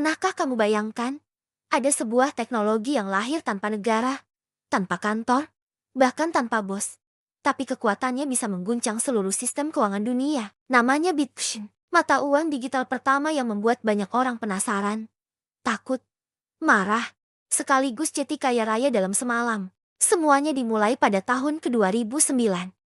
Pernahkah kamu bayangkan, ada sebuah teknologi yang lahir tanpa negara, tanpa kantor, bahkan tanpa bos. Tapi kekuatannya bisa mengguncang seluruh sistem keuangan dunia. Namanya Bitcoin. Mata uang digital pertama yang membuat banyak orang penasaran, takut, marah, sekaligus jadi kaya raya dalam semalam. Semuanya dimulai pada tahun ke-2009.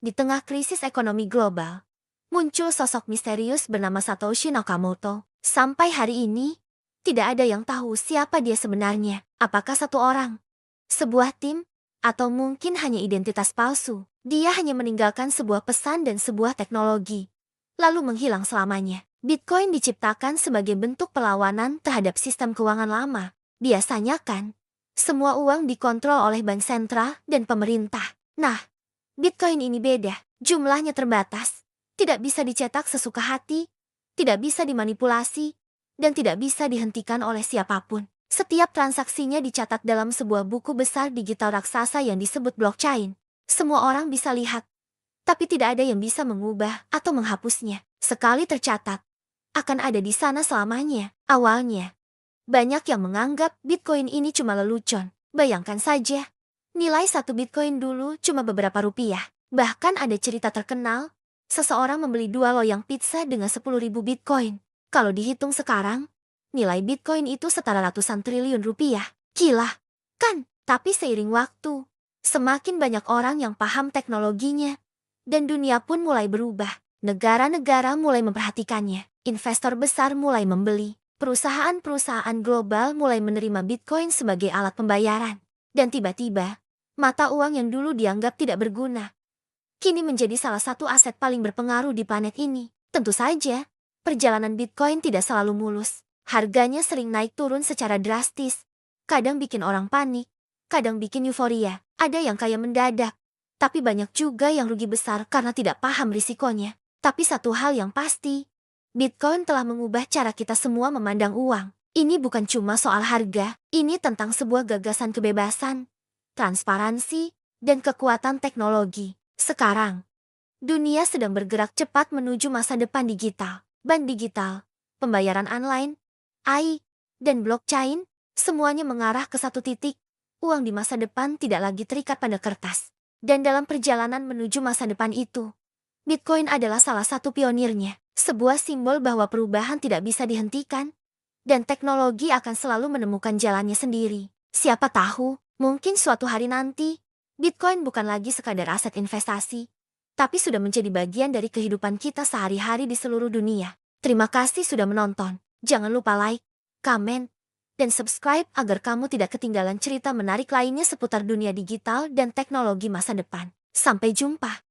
Di tengah krisis ekonomi global, muncul sosok misterius bernama Satoshi Nakamoto. Sampai hari ini, tidak ada yang tahu siapa dia sebenarnya. Apakah satu orang, sebuah tim, atau mungkin hanya identitas palsu. Dia hanya meninggalkan sebuah pesan dan sebuah teknologi, lalu menghilang selamanya. Bitcoin diciptakan sebagai bentuk perlawanan terhadap sistem keuangan lama. Biasanya kan, semua uang dikontrol oleh bank sentral dan pemerintah. Nah, Bitcoin ini beda. Jumlahnya terbatas, tidak bisa dicetak sesuka hati, tidak bisa dimanipulasi, dan tidak bisa dihentikan oleh siapapun. Setiap transaksinya dicatat dalam sebuah buku besar digital raksasa yang disebut blockchain. Semua orang bisa lihat, tapi tidak ada yang bisa mengubah atau menghapusnya. Sekali tercatat, akan ada di sana selamanya. Awalnya, banyak yang menganggap Bitcoin ini cuma lelucon. Bayangkan saja, nilai satu Bitcoin dulu cuma beberapa rupiah. Bahkan ada cerita terkenal, seseorang membeli 2 loyang pizza dengan 10.000 Bitcoin. Kalau dihitung sekarang, nilai Bitcoin itu setara ratusan triliun rupiah. Gila, kan? Tapi seiring waktu, semakin banyak orang yang paham teknologinya, dan dunia pun mulai berubah. Negara-negara mulai memperhatikannya. Investor besar mulai membeli. Perusahaan-perusahaan global mulai menerima Bitcoin sebagai alat pembayaran. Dan tiba-tiba, mata uang yang dulu dianggap tidak berguna, kini menjadi salah satu aset paling berpengaruh di planet ini. Tentu saja, perjalanan Bitcoin tidak selalu mulus. Harganya sering naik turun secara drastis. Kadang bikin orang panik, kadang bikin euforia. Ada yang kaya mendadak, tapi banyak juga yang rugi besar karena tidak paham risikonya. Tapi satu hal yang pasti, Bitcoin telah mengubah cara kita semua memandang uang. Ini bukan cuma soal harga, ini tentang sebuah gagasan kebebasan, transparansi, dan kekuatan teknologi. Sekarang, dunia sedang bergerak cepat menuju masa depan digital. Bank digital, pembayaran online, AI, dan blockchain, semuanya mengarah ke satu titik. Uang di masa depan tidak lagi terikat pada kertas. Dan dalam perjalanan menuju masa depan itu, Bitcoin adalah salah satu pionirnya. Sebuah simbol bahwa perubahan tidak bisa dihentikan, dan teknologi akan selalu menemukan jalannya sendiri. Siapa tahu, mungkin suatu hari nanti, Bitcoin bukan lagi sekadar aset investasi, tapi sudah menjadi bagian dari kehidupan kita sehari-hari di seluruh dunia. Terima kasih sudah menonton. Jangan lupa like, komen, dan subscribe agar kamu tidak ketinggalan cerita menarik lainnya seputar dunia digital dan teknologi masa depan. Sampai jumpa.